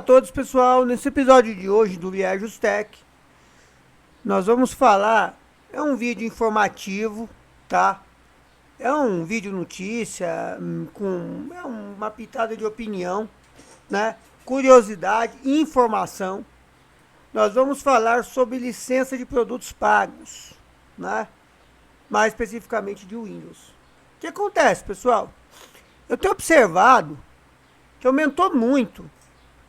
todos, pessoal. Nesse episódio de hoje do Viagens Tech, nós vamos falar, é um vídeo informativo, tá? É um vídeo notícia, uma pitada de opinião, né? Curiosidade e informação. Nós vamos falar sobre licença de produtos pagos, né? Mais especificamente de Windows. O que acontece, pessoal? Eu tenho observado que aumentou muito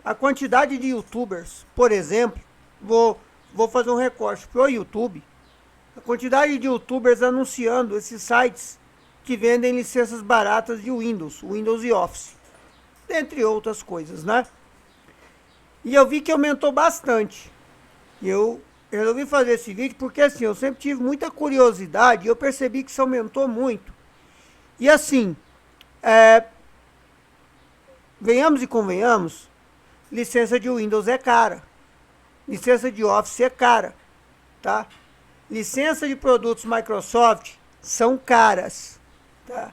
a quantidade de youtubers. Por exemplo, vou fazer um recorte para o YouTube. A quantidade de youtubers anunciando esses sites que vendem licenças baratas de Windows e Office, entre outras coisas, né? E eu vi que aumentou bastante. E eu resolvi fazer esse vídeo porque assim, eu sempre tive muita curiosidade e eu percebi que isso aumentou muito. E assim, venhamos e convenhamos, licença de Windows é cara, licença de Office é cara, tá? Licença de produtos Microsoft são caras, tá?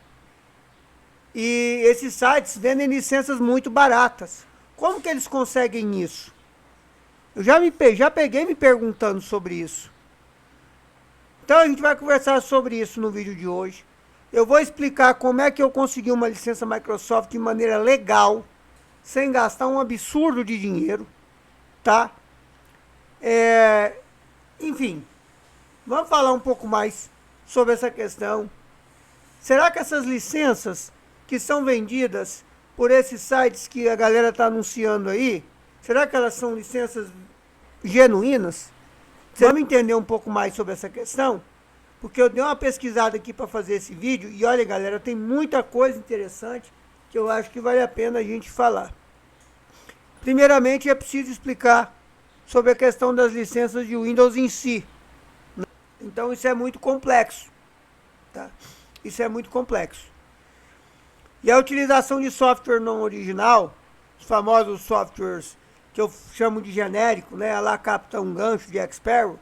E esses sites vendem licenças muito baratas. Como que eles conseguem isso? Eu já peguei me perguntando sobre isso. Então a gente vai conversar sobre isso no vídeo de hoje. Eu vou explicar como é que eu consegui uma licença Microsoft de maneira legal, sem gastar um absurdo de dinheiro, tá? Enfim, vamos falar um pouco mais sobre essa questão. Será que essas licenças que são vendidas por esses sites que a galera está anunciando aí, será que elas são licenças genuínas? Vamos entender um pouco mais sobre essa questão? Porque eu dei uma pesquisada aqui para fazer esse vídeo e olha, galera, tem muita coisa interessante que eu acho que vale a pena a gente falar. Primeiramente, é preciso explicar sobre a questão das licenças de Windows em si. Então, isso é muito complexo, tá? Isso é muito complexo. E a utilização de software não original, os famosos softwares que eu chamo de genérico, né? Lá Capitão Gancho de X-Sparrow,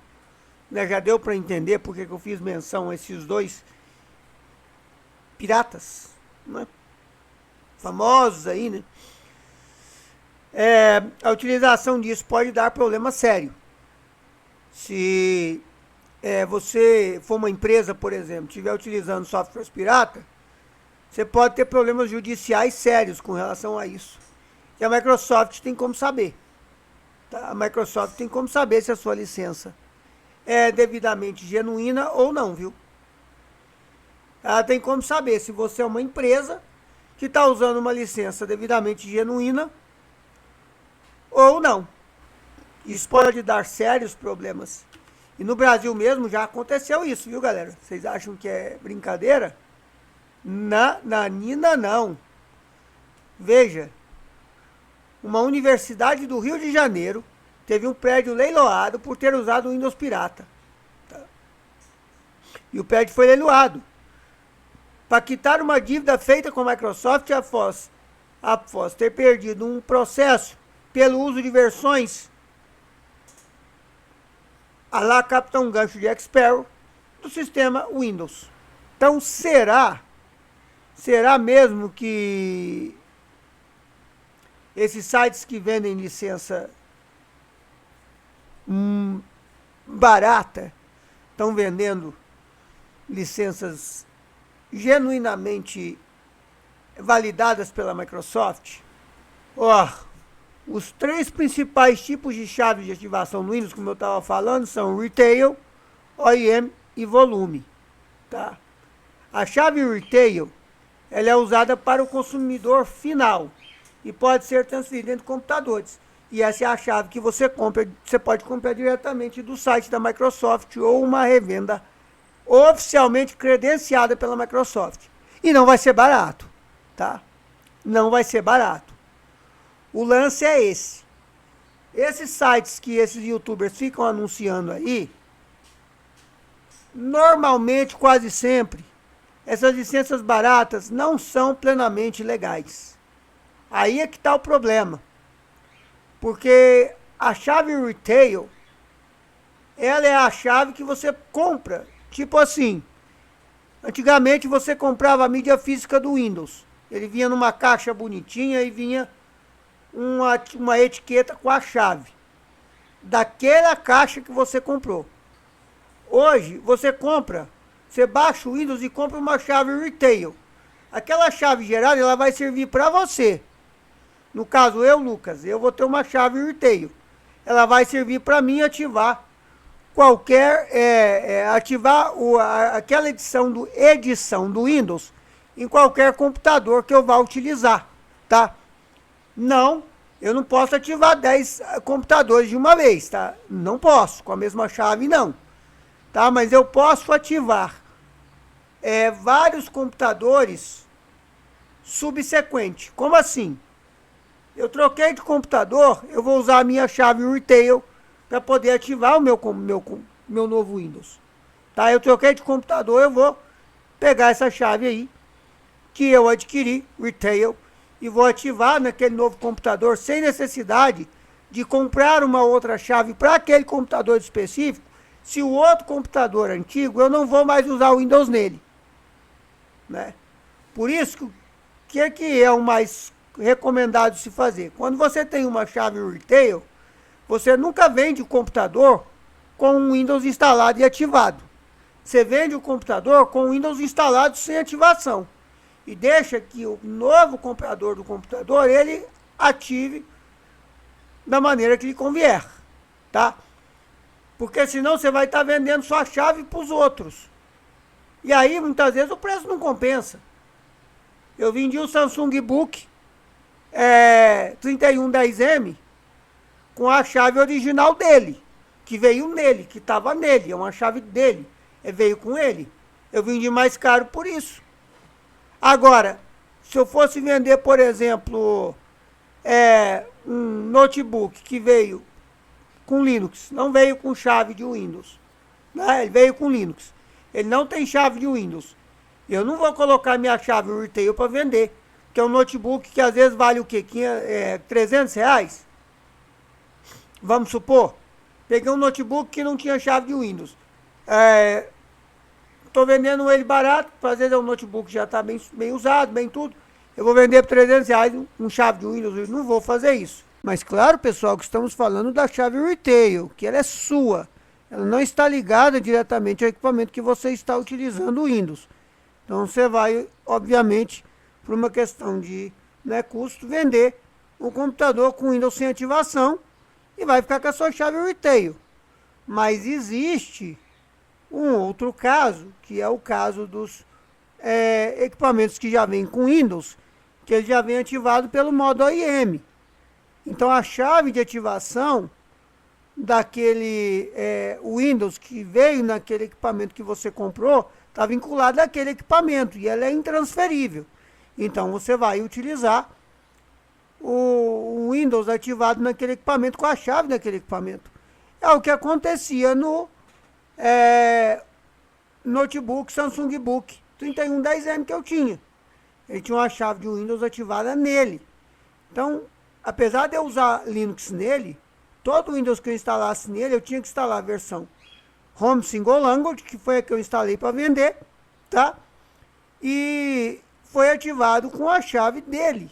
né? Já deu para entender porque que eu fiz menção a esses dois piratas, né? Famosos aí, né? A utilização disso pode dar problema sério. Se você for uma empresa, por exemplo, estiver utilizando softwares pirata, você pode ter problemas judiciais sérios com relação a isso. E a Microsoft tem como saber. Tá? A Microsoft tem como saber se a sua licença é devidamente genuína ou não, viu? Ela tem como saber se você é uma empresa que está usando uma licença devidamente genuína ou não. Isso pode dar sérios problemas. E no Brasil mesmo já aconteceu isso, viu, galera? Vocês acham que é brincadeira? Nanina não. Veja, uma universidade do Rio de Janeiro teve um prédio leiloado por ter usado o Windows pirata. Tá? E o prédio foi leiloado para quitar uma dívida feita com a Microsoft após ter perdido um processo pelo uso de versões a lá Capitão Gancho de X-Sparrow do sistema Windows. Então, será mesmo que esses sites que vendem licença barata estão vendendo licenças genuinamente validadas pela Microsoft? Os três principais tipos de chaves de ativação no Windows, como eu estava falando, são Retail, OEM e Volume. Tá? A chave Retail ela é usada para o consumidor final e pode ser transferida entre computadores. E essa é a chave que você compra. Você pode comprar diretamente do site da Microsoft ou uma revenda oficialmente credenciada pela Microsoft. E não vai ser barato, tá? Não vai ser barato. O lance é esse. Esses sites que esses youtubers ficam anunciando aí, normalmente, quase sempre, essas licenças baratas não são plenamente legais. Aí é que está o problema. Porque a chave Retail, ela é a chave que você compra. Tipo assim, antigamente você comprava a mídia física do Windows. Ele vinha numa caixa bonitinha e vinha uma etiqueta com a chave daquela caixa que você comprou. Hoje, você baixa o Windows e compra uma chave retail. Aquela chave gerada, ela vai servir para você. No caso, eu, Lucas, eu vou ter uma chave retail. Ela vai servir para mim ativar aquela edição do Windows em qualquer computador que eu vá utilizar, tá? Não, eu não posso ativar 10 computadores de uma vez, tá? Não posso, com a mesma chave não, tá? Mas eu posso ativar vários computadores subsequentes. Como assim? Eu troquei de computador, eu vou usar a minha chave retail para poder ativar o meu novo Windows. Tá? Eu troquei de computador, eu vou pegar essa chave aí, que eu adquiri, retail, e vou ativar naquele novo computador sem necessidade de comprar uma outra chave para aquele computador específico. Se o outro computador antigo, eu não vou mais usar o Windows nele. Né? Por isso, que é o mais recomendado se fazer? Quando você tem uma chave retail, você nunca vende o computador com o Windows instalado e ativado. Você vende o computador com o Windows instalado sem ativação. E deixa que o novo comprador do computador, ele ative da maneira que lhe convier. Tá? Porque senão você vai estar vendendo sua chave para os outros. E aí, muitas vezes, o preço não compensa. Eu vendi o Samsung Book 3110M com a chave original dele, que veio nele, que estava nele, é uma chave dele, veio com ele. Eu vendi mais caro por isso. Agora, se eu fosse vender, por exemplo, um notebook que veio com Linux, não veio com chave de Windows, né? Ele veio com Linux, ele não tem chave de Windows. Eu não vou colocar minha chave retail para vender, que é um notebook que às vezes vale o quê? 300 reais? Vamos supor, peguei um notebook que não tinha chave de Windows. Estou vendendo ele barato, às vezes é um notebook que já está bem usado, bem tudo. Eu vou vender por 300 reais com chave de Windows, eu não vou fazer isso. Mas claro, pessoal, que estamos falando da chave retail, que ela é sua. Ela não está ligada diretamente ao equipamento que você está utilizando o Windows. Então você vai, obviamente, por uma questão de custo, vender um computador com Windows sem ativação e vai ficar com a sua chave retail. Mas existe um outro caso, que é o caso dos equipamentos que já vêm com Windows, que ele já vem ativado pelo modo OEM. Então a chave de ativação daquele Windows que veio naquele equipamento que você comprou está vinculada àquele equipamento e ela é intransferível. Então você vai utilizar o Windows ativado naquele equipamento com a chave daquele equipamento. É o que acontecia no notebook Samsung Book 3110M que eu tinha. Ele tinha uma chave de Windows ativada nele. Então, apesar de eu usar Linux nele, todo Windows que eu instalasse nele, eu tinha que instalar a versão Home Single Language, que foi a que eu instalei para vender, tá? E foi ativado com a chave dele.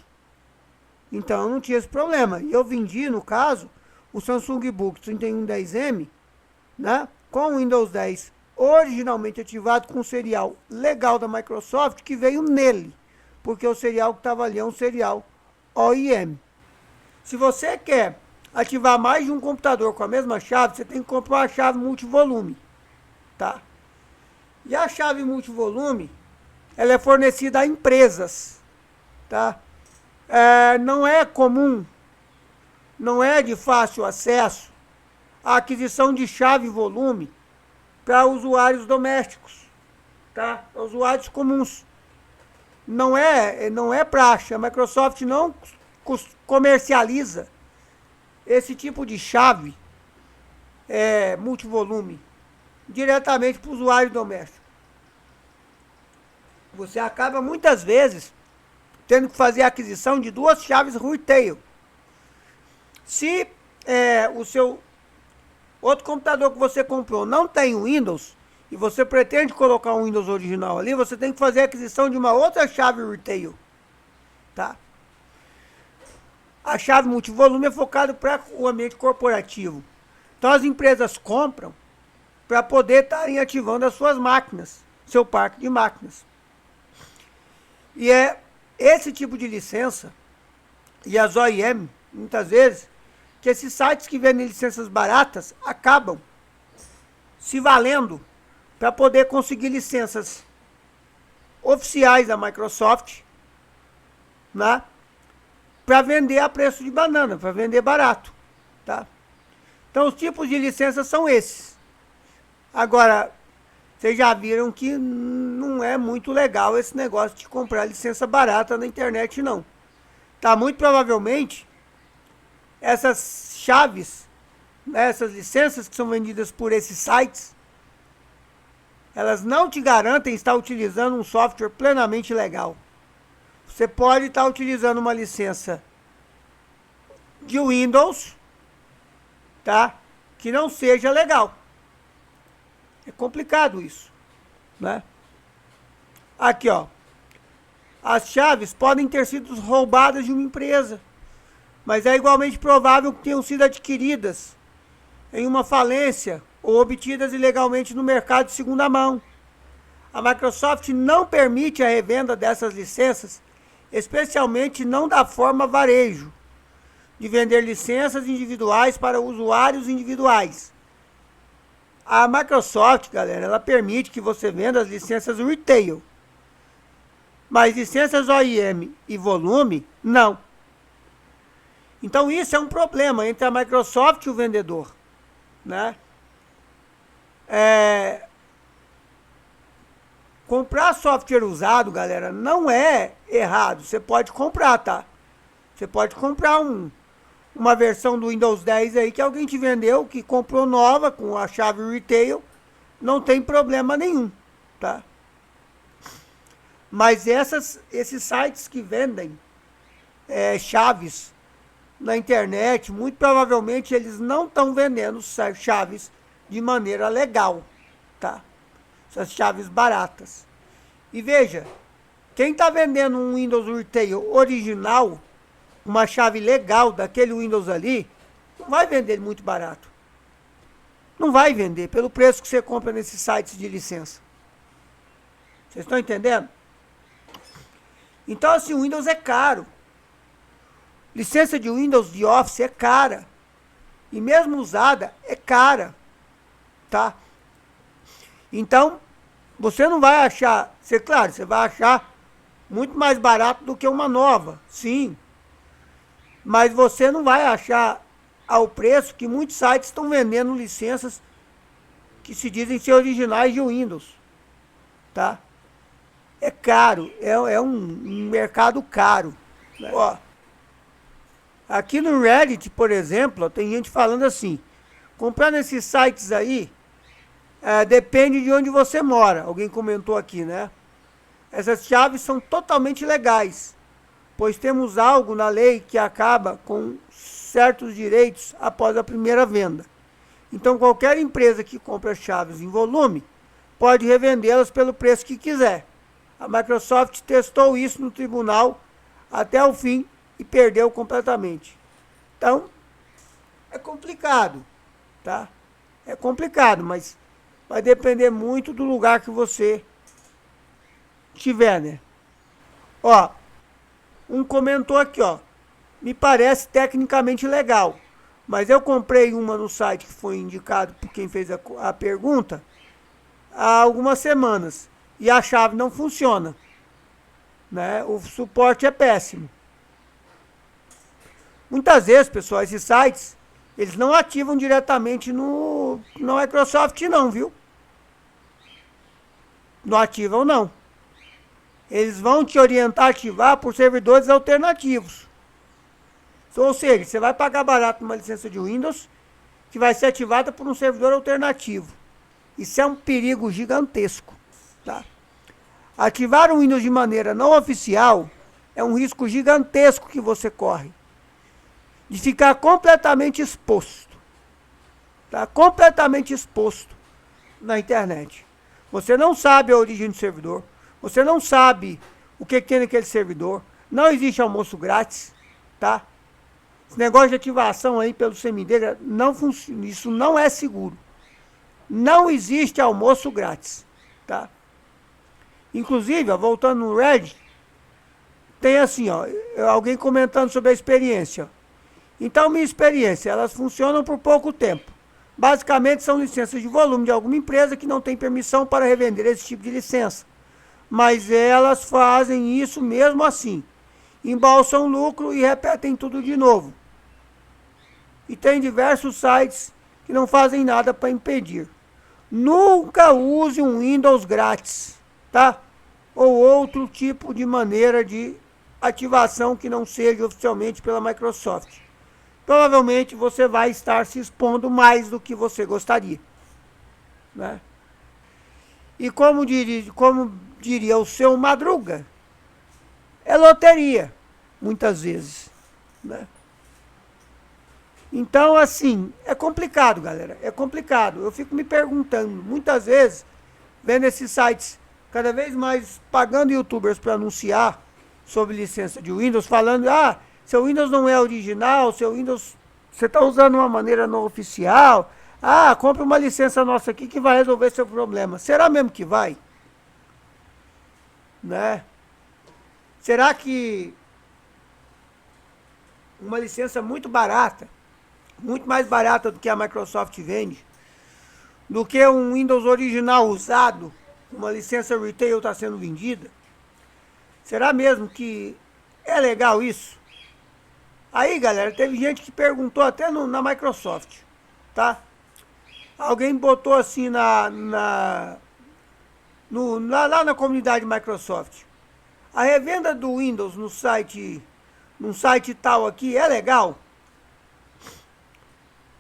Então, eu não tinha esse problema. E eu vendi, no caso, o Samsung Book 3110M, né? Com o Windows 10 originalmente ativado com o serial legal da Microsoft, que veio nele. Porque o serial que estava ali é um serial OEM. Se você quer ativar mais de um computador com a mesma chave, você tem que comprar uma chave multivolume, tá? E a chave multivolume, ela é fornecida a empresas, tá? Não é comum, não é de fácil acesso a aquisição de chave volume para usuários domésticos, tá? Para usuários comuns. Não é praxe, a Microsoft não comercializa esse tipo de chave multivolume diretamente para o usuário doméstico. Você acaba muitas vezes tendo que fazer a aquisição de duas chaves retail. Se o seu outro computador que você comprou não tem Windows e você pretende colocar um Windows original ali, você tem que fazer a aquisição de uma outra chave retail, tá? A chave multivolume é focada para o ambiente corporativo. Então as empresas compram para poder estarem ativando as suas máquinas, seu parque de máquinas. E é esse tipo de licença, e as OEM, muitas vezes, que esses sites que vendem licenças baratas acabam se valendo para poder conseguir licenças oficiais da Microsoft, né? Para vender a preço de banana, para vender barato, tá? Então os tipos de licenças são esses. Agora, vocês já viram que não é muito legal esse negócio de comprar licença barata na internet, não. Tá, muito provavelmente, essas chaves, né, essas licenças que são vendidas por esses sites, elas não te garantem estar utilizando um software plenamente legal. Você pode estar utilizando uma licença de Windows, tá? Que não seja legal. É complicado isso, né? Aqui, ó. As chaves podem ter sido roubadas de uma empresa, mas é igualmente provável que tenham sido adquiridas em uma falência ou obtidas ilegalmente no mercado de segunda mão. A Microsoft não permite a revenda dessas licenças, especialmente não da forma varejo, de vender licenças individuais para usuários individuais. A Microsoft, galera, ela permite que você venda as licenças retail, mas licenças OEM e volume, não. Então isso é um problema entre a Microsoft e o vendedor, né? Comprar software usado, galera, não é errado. Você pode comprar, tá? Você pode comprar uma versão do Windows 10 aí que alguém te vendeu, que comprou nova, com a chave retail, não tem problema nenhum, tá? Mas esses sites que vendem chaves na internet, muito provavelmente eles não estão vendendo chaves de maneira legal, tá? Essas chaves baratas. E veja, quem está vendendo um Windows Retail original, uma chave legal daquele Windows ali, não vai vender muito barato. Não vai vender pelo preço que você compra nesses sites de licença. Vocês estão entendendo? Então, assim, o Windows é caro. Licença de Windows de Office é cara. E mesmo usada, é cara. Tá? Então, você não vai achar... Claro, você vai achar muito mais barato do que uma nova. Sim. Mas você não vai achar ao preço que muitos sites estão vendendo licenças que se dizem ser originais de Windows. Tá? É caro, é um mercado caro. Né? Ó, aqui no Reddit, por exemplo, tem gente falando assim, comprar nesses sites aí, depende de onde você mora. Alguém comentou aqui, né? Essas chaves são totalmente legais, pois temos algo na lei que acaba com certos direitos após a primeira venda. Então qualquer empresa que compra chaves em volume pode revendê-las pelo preço que quiser. A Microsoft testou isso no tribunal até o fim e perdeu completamente. Então, é complicado, tá? É complicado, mas vai depender muito do lugar que você tiver, né? Ó, um comentou aqui, ó. Me parece tecnicamente legal, mas eu comprei uma no site que foi indicado por quem fez a pergunta há algumas semanas. E a chave não funciona, né? O suporte é péssimo. Muitas vezes, pessoal, esses sites, eles não ativam diretamente no Microsoft não, viu? Não ativam não. Eles vão te orientar a ativar por servidores alternativos. Ou seja, você vai pagar barato numa licença de Windows que vai ser ativada por um servidor alternativo. Isso é um perigo gigantesco. Tá? Ativar o Windows de maneira não oficial é um risco gigantesco que você corre de ficar completamente exposto, tá? Completamente exposto na internet. Você não sabe a origem do servidor, você não sabe o que tem naquele servidor, não existe almoço grátis, tá? Esse negócio de ativação aí pelo semideira não funciona, isso não é seguro. Não existe almoço grátis, tá? Inclusive, ó, voltando no Reddit, tem assim, ó, alguém comentando sobre a experiência. Então, minha experiência, elas funcionam por pouco tempo. Basicamente, são licenças de volume de alguma empresa que não tem permissão para revender esse tipo de licença. Mas elas fazem isso mesmo assim. Embolsam lucro e repetem tudo de novo. E tem diversos sites que não fazem nada para impedir. Nunca use um Windows grátis, tá? Ou outro tipo de maneira de ativação que não seja oficialmente pela Microsoft. Provavelmente você vai estar se expondo mais do que você gostaria, né? E como diria o seu Madruga, é loteria, muitas vezes, né? Então, assim, é complicado, galera, é complicado. Eu fico me perguntando, muitas vezes, vendo esses sites cada vez mais pagando youtubers para anunciar sobre licença de Windows, falando, seu Windows não é original, seu Windows, você está usando uma maneira não oficial, compre uma licença nossa aqui que vai resolver seu problema. Será mesmo que vai? Né? Será que uma licença muito barata, muito mais barata do que a Microsoft vende, do que um Windows original usado, uma licença retail está sendo vendida? Será mesmo que é legal isso? Aí, galera, teve gente que perguntou até na Microsoft, tá? Alguém botou assim lá na comunidade Microsoft. A revenda do Windows num site tal aqui é legal?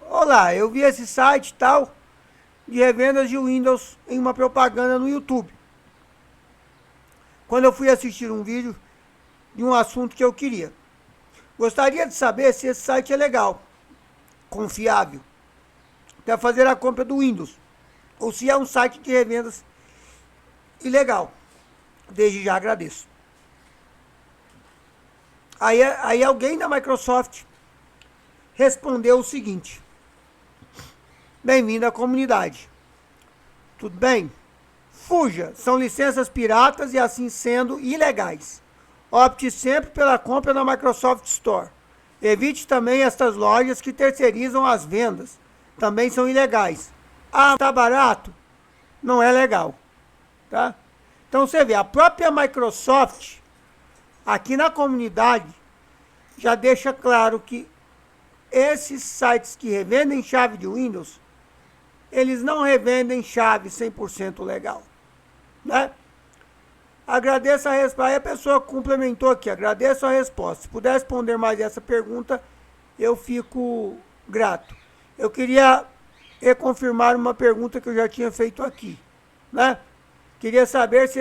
Olá, eu vi esse site tal de revendas de Windows em uma propaganda no YouTube. Quando eu fui assistir um vídeo de um assunto que eu queria. Gostaria de saber se esse site é legal, confiável, para fazer a compra do Windows, ou se é um site de revendas ilegal. Desde já agradeço. Aí alguém da Microsoft respondeu o seguinte: bem-vindo à comunidade. Tudo bem? Fuja, são licenças piratas e assim sendo ilegais. Opte sempre pela compra na Microsoft Store. Evite também estas lojas que terceirizam as vendas. Também são ilegais. Tá barato? Não é legal, tá? Então você vê, a própria Microsoft, aqui na comunidade, já deixa claro que esses sites que revendem chave de Windows, eles não revendem chave 100% legal, né? Agradeço a resposta. Aí a pessoa complementou aqui, agradeço a resposta. Se puder responder mais essa pergunta, eu fico grato. Eu queria reconfirmar uma pergunta que eu já tinha feito aqui, né? Queria saber se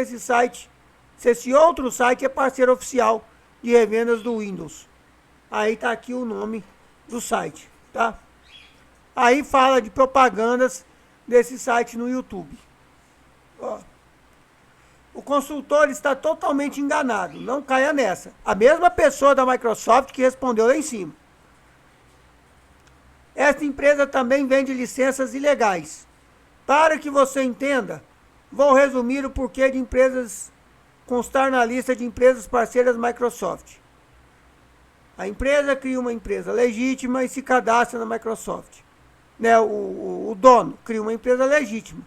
esse outro site é parceiro oficial de revendas do Windows. Aí tá aqui o nome do site, tá? Aí fala de propagandas desse site no YouTube. Ó. O consultor está totalmente enganado, não caia nessa. A mesma pessoa da Microsoft que respondeu lá em cima. Esta empresa também vende licenças ilegais. Para que você entenda, vou resumir o porquê de empresas constar na lista de empresas parceiras Microsoft. A empresa cria uma empresa legítima e se cadastra na Microsoft. Né? O dono cria uma empresa legítima,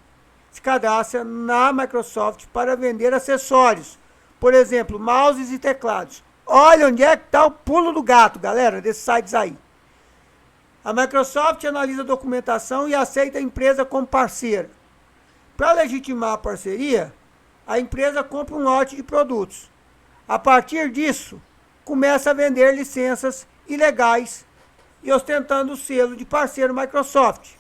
se cadastra na Microsoft para vender acessórios, por exemplo, mouses e teclados. Olha onde é que está o pulo do gato, galera, desses sites aí. A Microsoft analisa a documentação e aceita a empresa como parceira. Para legitimar a parceria, a empresa compra um lote de produtos. A partir disso, começa a vender licenças ilegais e ostentando o selo de parceiro Microsoft.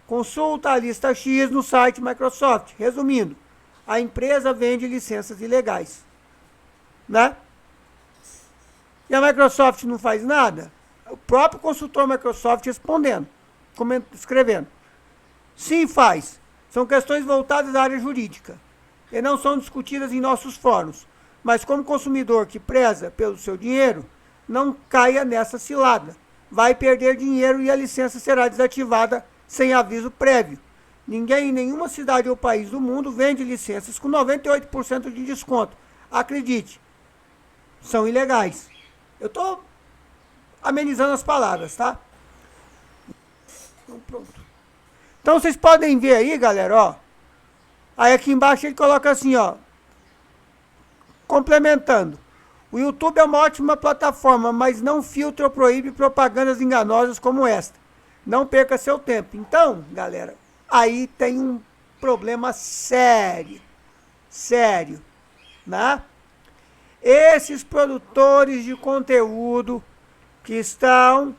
Consulta a lista X no site Microsoft. Resumindo, a empresa vende licenças ilegais, né? E a Microsoft não faz nada? O próprio consultor Microsoft respondendo, escrevendo. Sim, faz. São questões voltadas à área jurídica e não são discutidas em nossos fóruns. Mas como consumidor que preza pelo seu dinheiro, não caia nessa cilada. Vai perder dinheiro e a licença será desativada sem aviso prévio. Ninguém em nenhuma cidade ou país do mundo vende licenças com 98% de desconto. Acredite, são ilegais. Eu estou amenizando as palavras, tá? Então, pronto. Então vocês podem ver aí, galera, ó. Aí aqui embaixo ele coloca assim, ó. Complementando. O YouTube é uma ótima plataforma, mas não filtra ou proíbe propagandas enganosas como esta. Não perca seu tempo. Então, galera, aí tem um problema sério. Sério, né? Esses produtores de conteúdo que estão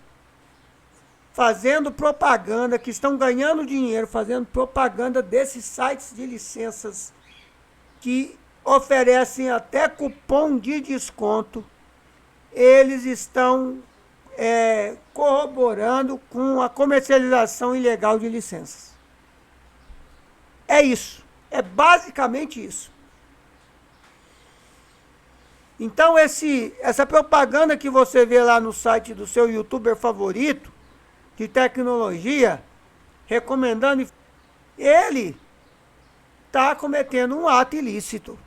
fazendo propaganda, que estão ganhando dinheiro fazendo propaganda desses sites de licenças que oferecem até cupom de desconto, eles estão corroborando com a comercialização ilegal de licenças. É isso. É basicamente isso. Então, essa propaganda que você vê lá no site do seu youtuber favorito, de tecnologia, recomendando, ele está cometendo um ato ilícito.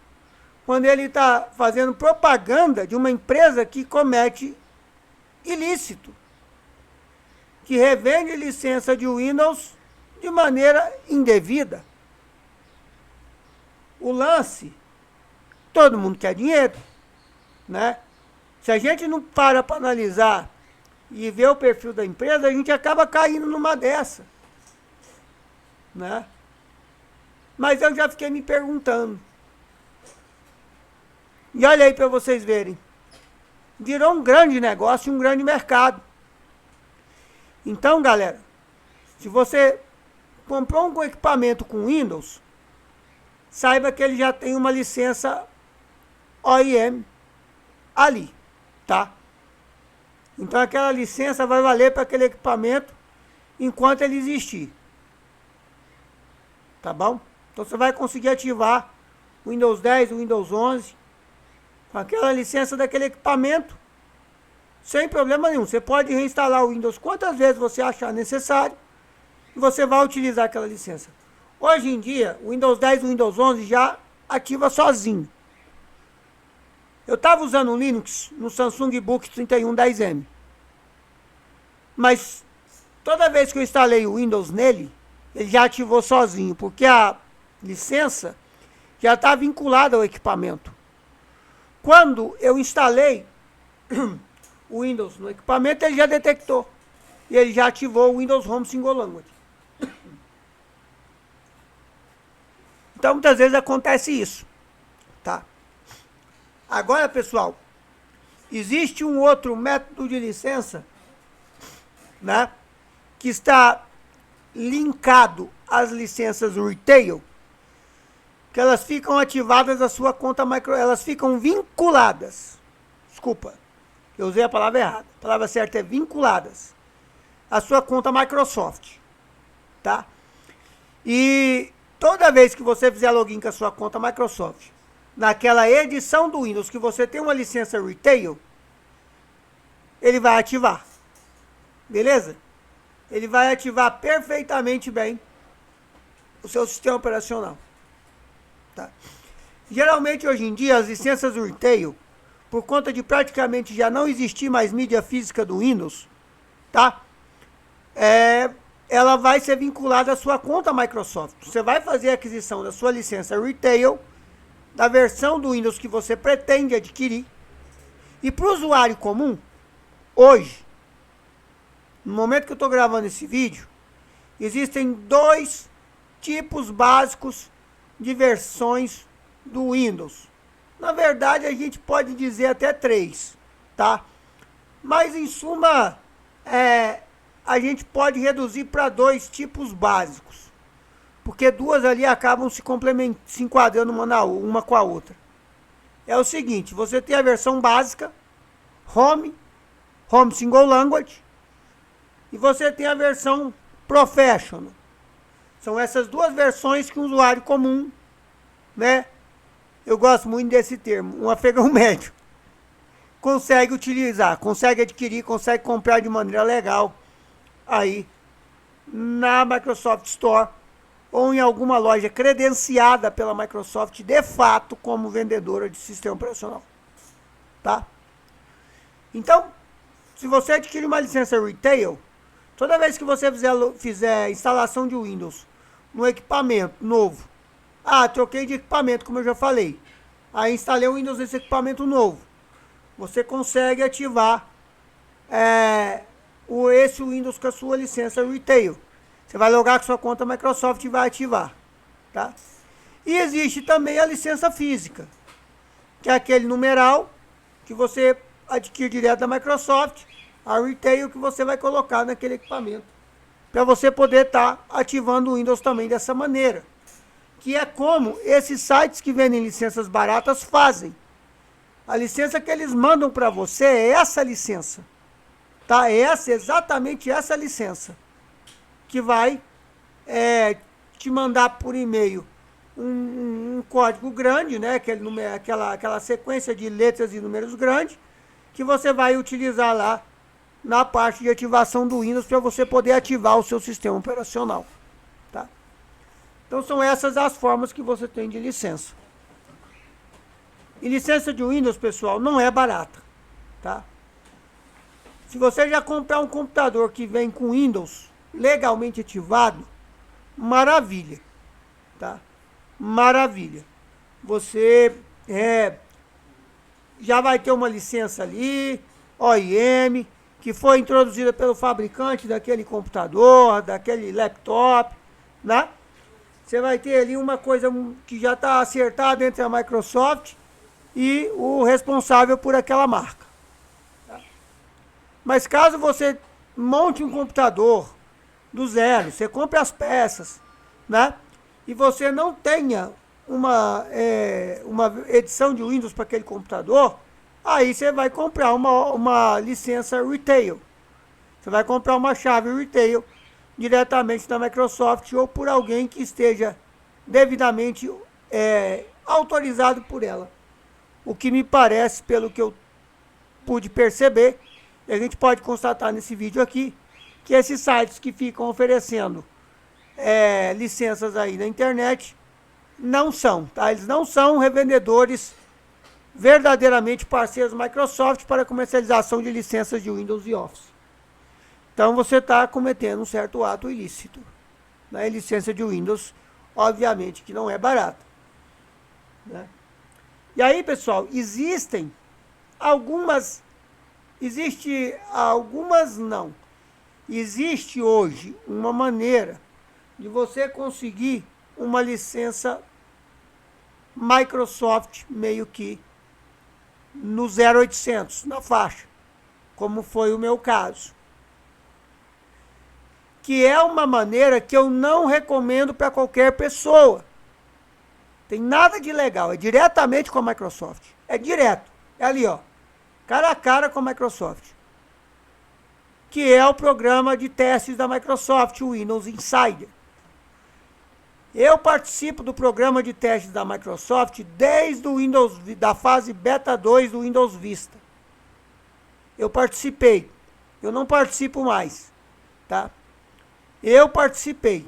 Quando ele está fazendo propaganda de uma empresa que comete ilícito, que revende licença de Windows de maneira indevida. O lance, todo mundo quer dinheiro, né? Se a gente não para analisar e ver o perfil da empresa, a gente acaba caindo numa dessa, né? Mas eu já fiquei me perguntando. E olha aí para vocês verem. Virou um grande negócio, um grande mercado. Então, galera, se você comprou um equipamento com Windows, saiba que ele já tem uma licença OEM ali, tá? Então aquela licença vai valer para aquele equipamento enquanto ele existir. Tá bom? Então você vai conseguir ativar o Windows 10, o Windows 11 com aquela licença daquele equipamento sem problema nenhum. Você pode reinstalar o Windows quantas vezes você achar necessário e você vai utilizar aquela licença. Hoje em dia, o Windows 10 e o Windows 11 já ativa sozinho. Eu estava usando o Linux no Samsung Book 3110M. Mas toda vez que eu instalei o Windows nele, ele já ativou sozinho, porque a licença já está vinculada ao equipamento. Quando eu instalei o Windows no equipamento, ele já detectou. E ele já ativou o Windows Home Single Language. Então, muitas vezes acontece isso, tá? Agora, pessoal, existe um outro método de licença, né, que está linkado às licenças retail, que elas ficam ativadas à sua conta elas ficam vinculadas. Desculpa, eu usei a palavra errada. A palavra certa é vinculadas à sua conta Microsoft, tá? E toda vez que você fizer login com a sua conta Microsoft, naquela edição do Windows que você tem uma licença retail, ele vai ativar. Beleza? Ele vai ativar perfeitamente bem o seu sistema operacional. Tá? Geralmente, hoje em dia, as licenças retail, por conta de praticamente já não existir mais mídia física do Windows, tá? Ela vai ser vinculada à sua conta Microsoft. Você vai fazer a aquisição da sua licença retail, da versão do Windows que você pretende adquirir. E para o usuário comum, hoje, no momento que eu estou gravando esse vídeo, existem dois tipos básicos de versões do Windows. Na verdade, a gente pode dizer até 3, tá? Mas, em suma, a gente pode reduzir para 2 tipos básicos. Porque duas ali acabam se enquadrando uma com a outra. É o seguinte, você tem a versão básica, Home Single Language, e você tem a versão Professional. São essas duas versões que um usuário comum, né? Eu gosto muito desse termo, um afegão médio, consegue utilizar, consegue adquirir, consegue comprar de maneira legal aí na Microsoft Store ou em alguma loja credenciada pela Microsoft de fato como vendedora de sistema operacional, tá? Então, se você adquirir uma licença retail, toda vez que você fizer instalação de Windows no equipamento novo, troquei de equipamento, como eu já falei, aí instalei o Windows nesse equipamento novo, você consegue ativar esse Windows com a sua licença retail. Você vai logar com sua conta Microsoft e vai ativar, tá? E existe também a licença física, que é aquele numeral que você adquire direto da Microsoft, a retail que você vai colocar naquele equipamento, para você poder estar ativando o Windows também dessa maneira, que é como esses sites que vendem licenças baratas fazem. A licença que eles mandam para você é essa licença, tá? Exatamente essa licença, que vai te mandar por e-mail um código grande, né? Aquela sequência de letras e números grandes, que você vai utilizar lá na parte de ativação do Windows para você poder ativar o seu sistema operacional, tá? Então são essas as formas que você tem de licença. E licença de Windows, pessoal, não é barata, tá? Se você já comprar um computador que vem com Windows legalmente ativado, maravilha, tá? Maravilha. Você já vai ter uma licença ali, OIM, que foi introduzida pelo fabricante daquele computador, daquele laptop, né? Você vai ter ali uma coisa que já está acertada entre a Microsoft e o responsável por aquela marca. Tá? Mas caso você monte um computador do zero, você compre as peças, né? E você não tenha uma edição de Windows para aquele computador, aí você vai comprar uma licença retail. Você vai comprar uma chave retail diretamente da Microsoft ou por alguém que esteja devidamente autorizado por ela. O que me parece, pelo que eu pude perceber, e a gente pode constatar nesse vídeo aqui, que esses sites que ficam oferecendo licenças aí na internet não são, tá? Eles não são revendedores verdadeiramente parceiros Microsoft para comercialização de licenças de Windows e Office. Então você está cometendo um certo ato ilícito. Né? E licença de Windows, obviamente, que não é barata. Né? E aí, pessoal, existe hoje uma maneira de você conseguir uma licença Microsoft meio que no 0800, na faixa, como foi o meu caso. Que é uma maneira que eu não recomendo para qualquer pessoa. Tem nada de legal, é diretamente com a Microsoft. É direto, é ali, ó, cara a cara com a Microsoft. Que é o programa de testes da Microsoft, o Windows Insider. Eu participo do programa de testes da Microsoft desde o da fase Beta 2 do Windows Vista. Eu participei. Eu não participo mais, tá? Eu participei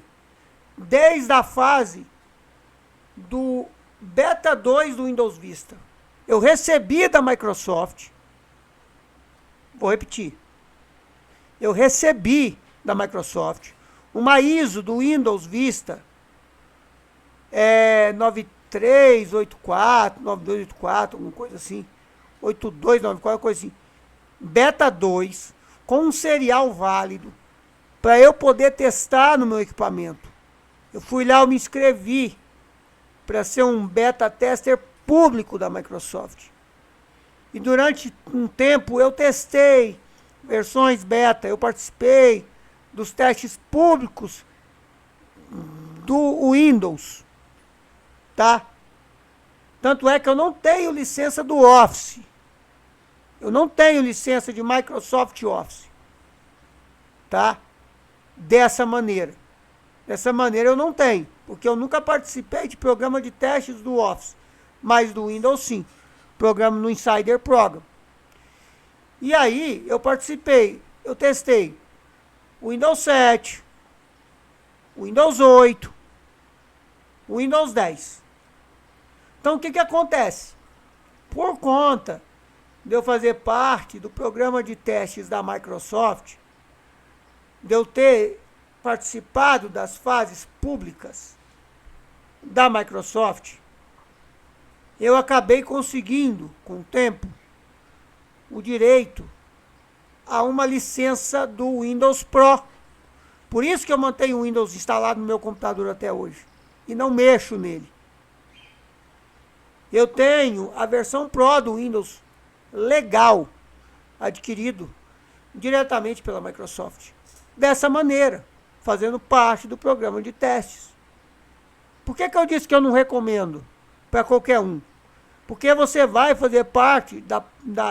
desde a fase do Beta 2 do Windows Vista. Eu recebi da Microsoft, vou repetir, eu recebi da Microsoft uma ISO do Windows Vista 9384, 9284, alguma coisa assim, 8294, coisa assim, Beta 2, com um serial válido, para eu poder testar no meu equipamento. Eu fui lá, eu me inscrevi para ser um beta tester público da Microsoft. E durante um tempo eu testei versões beta, eu participei dos testes públicos do Windows, tá? Tanto é que eu não tenho licença do Office. Eu não tenho licença de Microsoft Office, tá? Dessa maneira. Dessa maneira eu não tenho, porque eu nunca participei de programa de testes do Office, mas do Windows sim. Programa no Insider Program. E aí eu participei, eu testei o Windows 7, o Windows 8, o Windows 10. Então o que acontece? Por conta de eu fazer parte do programa de testes da Microsoft, de eu ter participado das fases públicas da Microsoft, eu acabei conseguindo, com o tempo, o direito a uma licença do Windows Pro. Por isso que eu mantenho o Windows instalado no meu computador até hoje e não mexo nele. Eu tenho a versão Pro do Windows legal, adquirido diretamente pela Microsoft. Dessa maneira, fazendo parte do programa de testes. Por que eu disse que eu não recomendo para qualquer um? Porque você vai fazer parte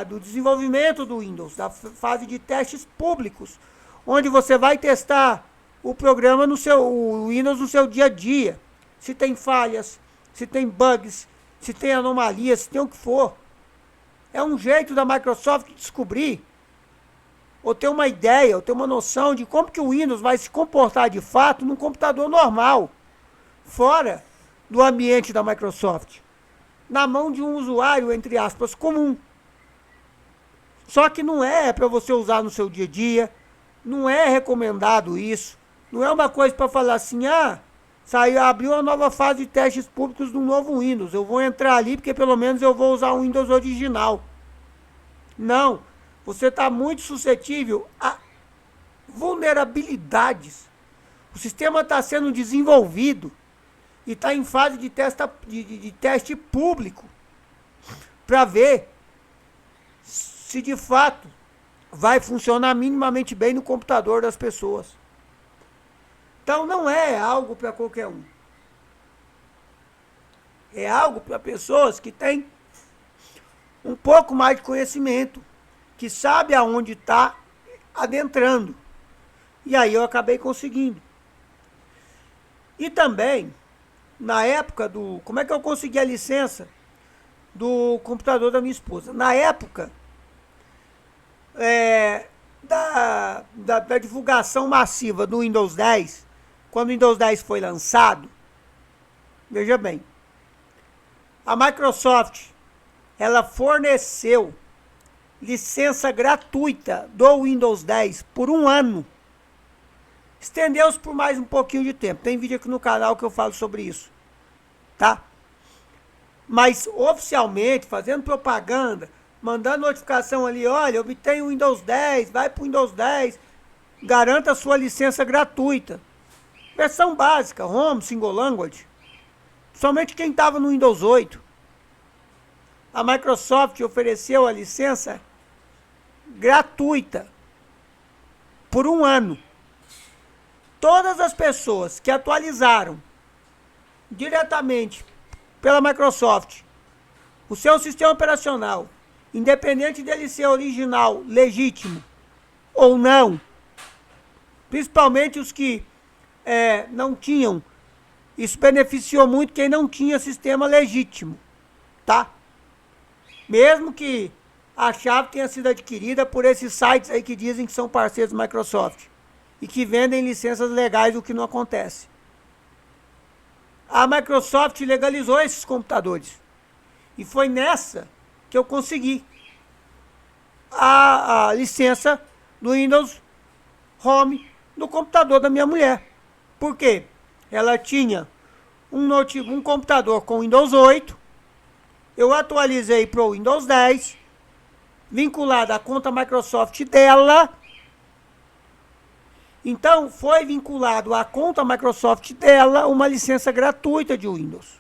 do desenvolvimento do Windows, da fase de testes públicos, onde você vai testar o programa o Windows no seu dia a dia. Se tem falhas, se tem bugs, se tem anomalias, se tem o que for. É um jeito da Microsoft descobrir, ou ter uma ideia, ou ter uma noção de como que o Windows vai se comportar de fato num computador normal, fora do ambiente da Microsoft, na mão de um usuário, entre aspas, comum. Só que não é para você usar no seu dia a dia, não é recomendado isso, não é uma coisa para falar assim, abriu uma nova fase de testes públicos do novo Windows, eu vou entrar ali porque pelo menos eu vou usar o Windows original. Não, você está muito suscetível a vulnerabilidades. O sistema está sendo desenvolvido e está em fase de teste público para ver se de fato vai funcionar minimamente bem no computador das pessoas. Então não é algo para qualquer um. É algo para pessoas que têm um pouco mais de conhecimento, que sabe aonde está adentrando. E aí eu acabei conseguindo. E também, na época como é que eu consegui a licença do computador da minha esposa? Na época da divulgação massiva do Windows 10, quando o Windows 10 foi lançado, veja bem, a Microsoft, ela forneceu licença gratuita do Windows 10 por 1 ano. Estendeu-se por mais um pouquinho de tempo. Tem vídeo aqui no canal que eu falo sobre isso, tá? Mas oficialmente, fazendo propaganda, mandando notificação ali, olha, obtenha o Windows 10, vai para o Windows 10, garanta a sua licença gratuita. Versão básica, Home, Single Language. Somente quem estava no Windows 8. A Microsoft ofereceu a licença gratuita por 1 ano. Todas as pessoas que atualizaram diretamente pela Microsoft o seu sistema operacional, independente dele ser original, legítimo ou não, principalmente os que não tinham, isso beneficiou muito quem não tinha sistema legítimo, tá? Mesmo que a chave tenha sido adquirida por esses sites aí que dizem que são parceiros da Microsoft e que vendem licenças legais, o que não acontece. A Microsoft legalizou esses computadores. E foi nessa que eu consegui a licença do Windows Home no computador da minha mulher. Por quê? Ela tinha um computador com Windows 8, eu atualizei para o Windows 10, vinculado à conta Microsoft dela. Então, foi vinculado à conta Microsoft dela uma licença gratuita de Windows.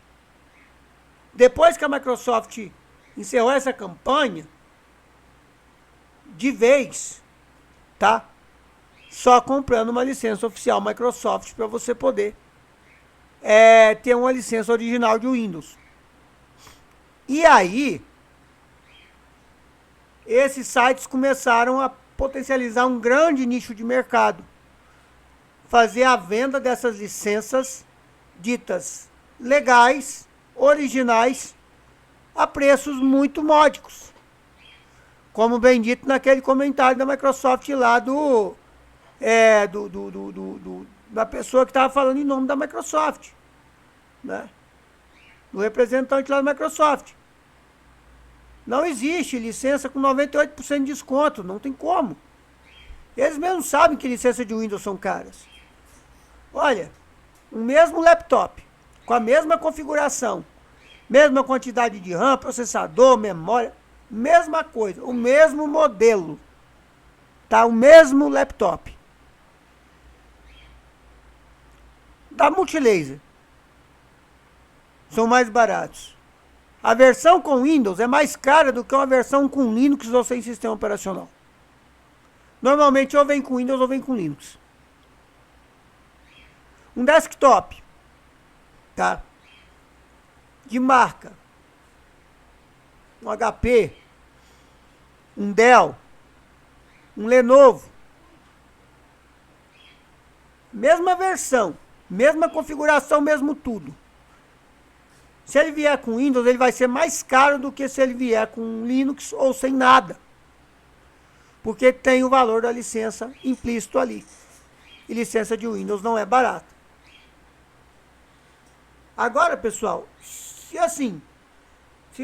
Depois que a Microsoft encerrou essa campanha, de vez, tá? Só comprando uma licença oficial Microsoft para você poder ter uma licença original de Windows. E aí, esses sites começaram a potencializar um grande nicho de mercado. Fazer a venda dessas licenças ditas legais, originais, a preços muito módicos. Como bem dito naquele comentário da Microsoft lá da pessoa que estava falando em nome da Microsoft, né? Do representante lá da Microsoft. Não existe licença com 98% de desconto, não tem como. Eles mesmos sabem que licenças de Windows são caras. Olha, o mesmo laptop, com a mesma configuração, mesma quantidade de RAM, processador, memória, mesma coisa, o mesmo modelo, tá? O mesmo laptop. Da Multilaser. São mais baratos. A versão com Windows é mais cara do que uma versão com Linux ou sem sistema operacional. Normalmente ou vem com Windows ou vem com Linux. Um desktop, tá? De marca. Um HP, um Dell, um Lenovo. Mesma versão, mesma configuração, mesmo tudo. Se ele vier com Windows, ele vai ser mais caro do que se ele vier com Linux ou sem nada. Porque tem o valor da licença implícito ali. E licença de Windows não é barata. Agora, pessoal, se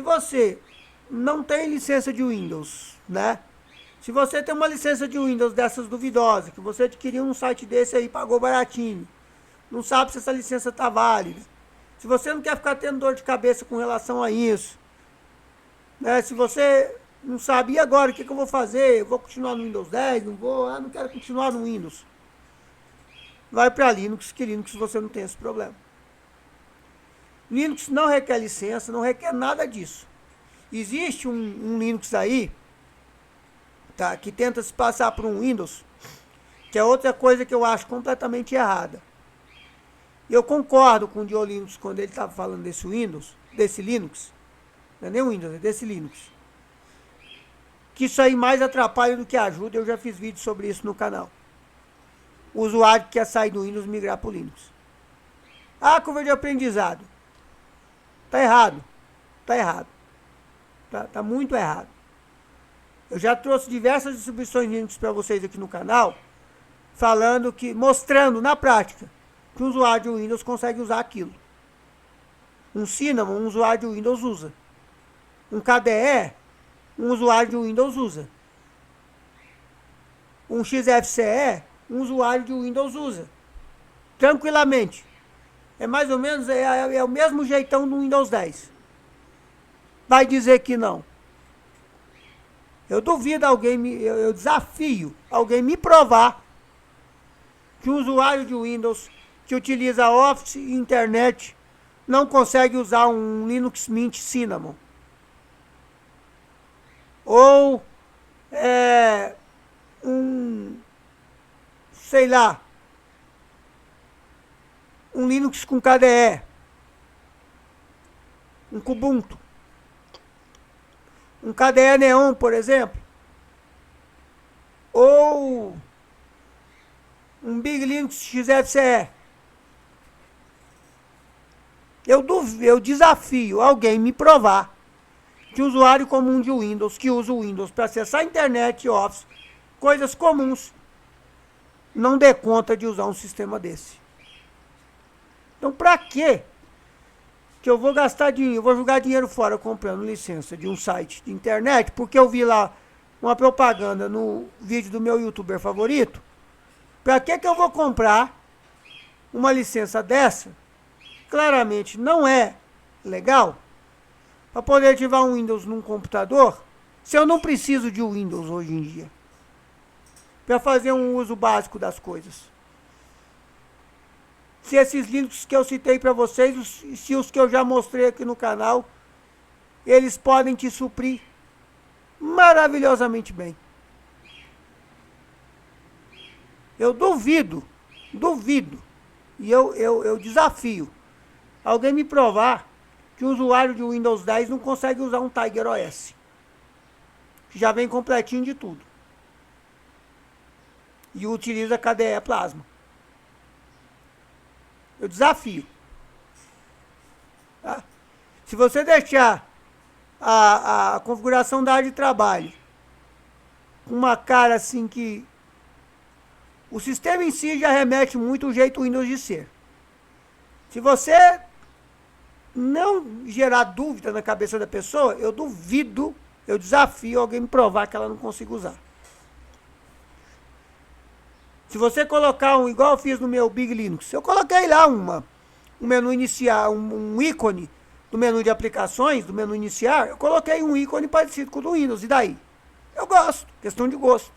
você não tem licença de Windows, né? Se você tem uma licença de Windows dessas duvidosas, que você adquiriu um site desse aí, pagou baratinho, não sabe se essa licença tá válida, se você não quer ficar tendo dor de cabeça com relação a isso, né? Se você não sabe, e agora, o que eu vou fazer? Eu vou continuar no Windows 10? Não vou? Não quero continuar no Windows. Vai para Linux, que Linux você não tem esse problema. Linux não requer licença, não requer nada disso. Existe um Linux aí, tá, que tenta se passar por um Windows, que é outra coisa que eu acho completamente errada. Eu concordo com o Diolinux quando ele estava falando desse Linux, não é nem o Windows, é desse Linux. Que isso aí mais atrapalha do que ajuda, eu já fiz vídeo sobre isso no canal. O usuário que quer sair do Windows e migrar para o Linux. Ah, curva de aprendizado. Tá errado. Tá errado. Tá muito errado. Eu já trouxe diversas distribuições Linux para vocês aqui no canal, mostrando na prática que o usuário de Windows consegue usar aquilo. Um Cinnamon, um usuário de Windows usa. Um KDE, um usuário de Windows usa. Um XFCE, um usuário de Windows usa. Tranquilamente. É mais ou menos, é o mesmo jeitão do Windows 10. Vai dizer que não. Eu duvido eu desafio alguém me provar que um usuário de Windows que utiliza Office e internet não consegue usar um Linux Mint Cinnamon. Ou um Linux com KDE, um Kubuntu, um KDE Neon, por exemplo, ou um Big Linux XFCE. Eu desafio alguém me provar que o usuário comum de Windows, que usa o Windows para acessar a internet e Office, coisas comuns, não dê conta de usar um sistema desse. Então, para que eu vou gastar dinheiro, eu vou jogar dinheiro fora comprando licença de um site de internet, porque eu vi lá uma propaganda no vídeo do meu youtuber favorito? Para que eu vou comprar uma licença dessa? Claramente não é legal para poder ativar um Windows num computador, se eu não preciso de Windows hoje em dia para fazer um uso básico das coisas. Se esses Linux que eu citei para vocês, se os que eu já mostrei aqui no canal, eles podem te suprir maravilhosamente bem. Eu duvido, e eu desafio alguém me provar que o usuário de Windows 10 não consegue usar um Tiger OS, que já vem completinho de tudo, e utiliza KDE Plasma. Eu desafio. Tá? Se você deixar a configuração da área de trabalho uma cara assim que o sistema em si já remete muito ao jeito Windows de ser. Se você não gerar dúvida na cabeça da pessoa, eu duvido, eu desafio alguém me provar que ela não consiga usar. Se você colocar igual eu fiz no meu Big Linux, eu coloquei lá um menu iniciar, um ícone do menu de aplicações, do menu iniciar, eu coloquei um ícone parecido com o do Windows, e daí? Eu gosto, questão de gosto.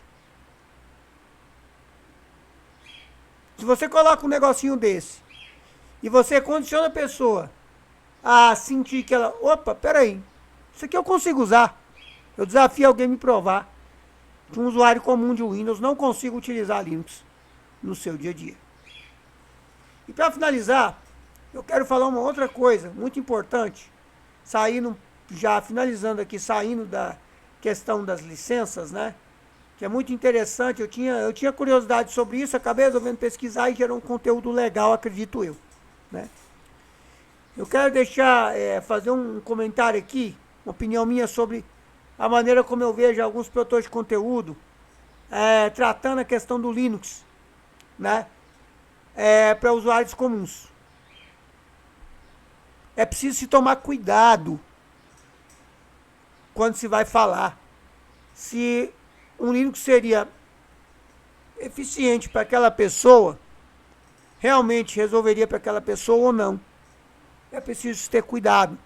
Se você coloca um negocinho desse, e você condiciona a pessoa a sentir que ela, opa, peraí, isso aqui eu consigo usar. Eu desafio alguém me provar que um usuário comum de Windows não consiga utilizar Linux no seu dia a dia. E para finalizar, eu quero falar uma outra coisa muito importante, já finalizando aqui, saindo da questão das licenças, né? Que é muito interessante, eu tinha curiosidade sobre isso, acabei resolvendo pesquisar e gerou um conteúdo legal, acredito eu, né? Eu quero fazer um comentário aqui, uma opinião minha sobre a maneira como eu vejo alguns produtores de conteúdo tratando a questão do Linux, né? Para usuários comuns. É preciso se tomar cuidado quando se vai falar se um Linux seria eficiente para aquela pessoa, realmente resolveria para aquela pessoa ou não. É preciso ter cuidado.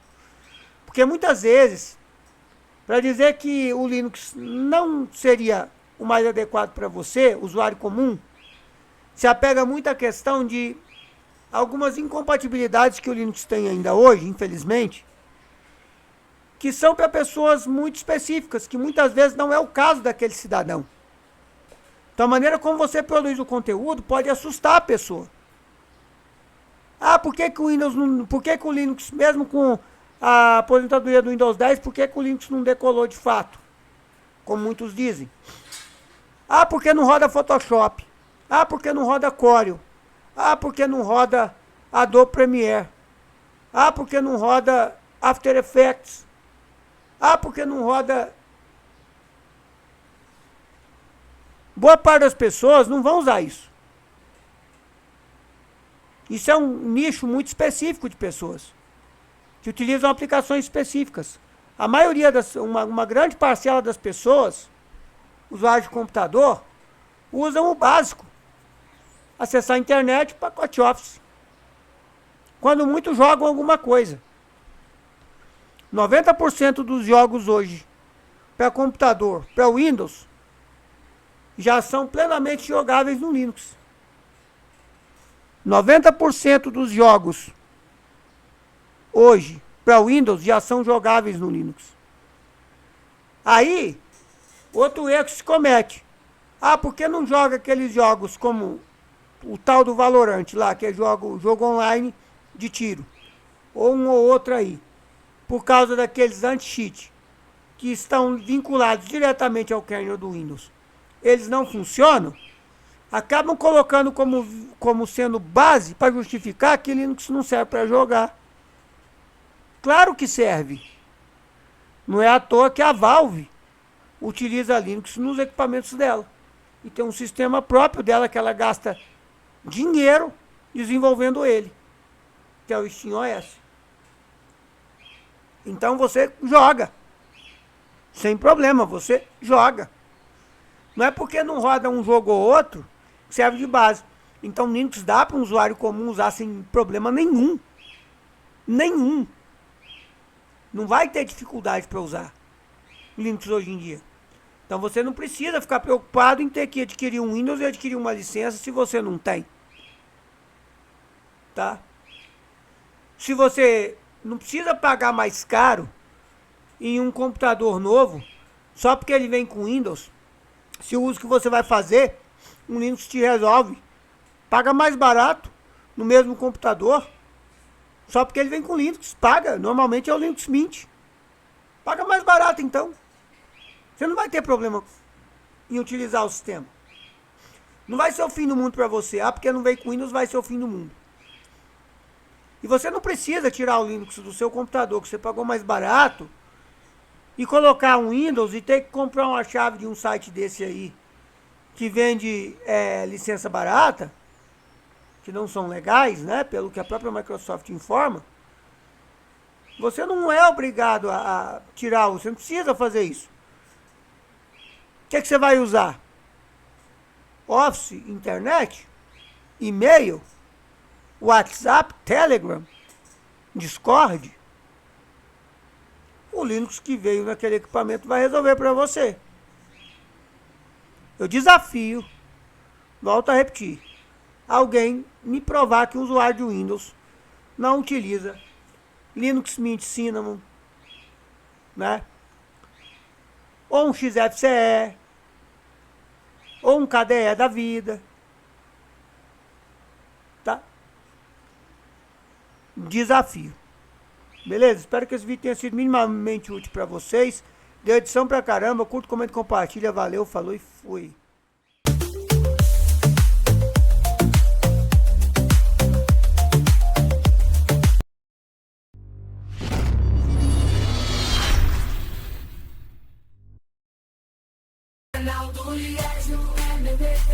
Porque muitas vezes, para dizer que o Linux não seria o mais adequado para você, usuário comum, se apega muito à questão de algumas incompatibilidades que o Linux tem ainda hoje, infelizmente, que são para pessoas muito específicas, que muitas vezes não é o caso daquele cidadão. Então a maneira como você produz o conteúdo pode assustar a pessoa. Ah, por que o Linux, mesmo com a aposentadoria do Windows 10, por que o Linux não decolou de fato? Como muitos dizem. Ah, porque não roda Photoshop. Ah, porque não roda Corel. Ah, porque não roda Adobe Premiere. Ah, porque não roda After Effects. Ah, porque não roda... Boa parte das pessoas não vão usar isso. Isso é um nicho muito específico de pessoas que utilizam aplicações específicas. A maioria, uma grande parcela das pessoas, usuários de computador, usam o básico. Acessar a internet, pacote Office. Quando muitos jogam alguma coisa. 90% dos jogos hoje, para computador, para Windows, já são plenamente jogáveis no Linux. 90% dos jogos hoje para Windows já são jogáveis no Linux. Aí, outro erro que se comete. Ah, por que não joga aqueles jogos como o tal do Valorant lá, que é jogo online de tiro? Ou um ou outro aí. Por causa daqueles anti-cheat que estão vinculados diretamente ao kernel do Windows. Eles não funcionam? Acabam colocando como sendo base para justificar que Linux não serve para jogar. Claro que serve. Não é à toa que a Valve utiliza Linux nos equipamentos dela. E tem um sistema próprio dela que ela gasta dinheiro desenvolvendo ele, que é o SteamOS. Então você joga. Sem problema, você joga. Não é porque não roda um jogo ou outro que serve de base. Então Linux dá para um usuário comum usar sem problema nenhum. Nenhum. Não vai ter dificuldade para usar Linux hoje em dia. Então você não precisa ficar preocupado em ter que adquirir um Windows e adquirir uma licença se você não tem. Tá? Se você não precisa pagar mais caro em um computador novo, só porque ele vem com Windows, se o uso que você vai fazer, um Linux te resolve. Paga mais barato no mesmo computador, só porque ele vem com Linux. Paga, normalmente é o Linux Mint. Paga mais barato então. Você não vai ter problema em utilizar o sistema. Não vai ser o fim do mundo para você. Ah, porque não veio com Windows, vai ser o fim do mundo. E você não precisa tirar o Linux do seu computador, que você pagou mais barato, e colocar um Windows e ter que comprar uma chave de um site desse aí, que vende licença barata, que não são legais, né? Pelo que a própria Microsoft informa, você não é obrigado a tirar, você não precisa fazer isso. O que você vai usar? Office, internet, e-mail, WhatsApp, Telegram, Discord. O Linux que veio naquele equipamento vai resolver para você. Eu desafio, volto a repetir, alguém me provar que o usuário de Windows não utiliza Linux Mint Cinnamon, né? Ou um XFCE, ou um KDE da vida, tá? Desafio. Beleza? Espero que esse vídeo tenha sido minimamente útil para vocês. Deu edição pra caramba. Curta, comenta, compartilha. Valeu, falou e fui. Canal do Liege, no MDT,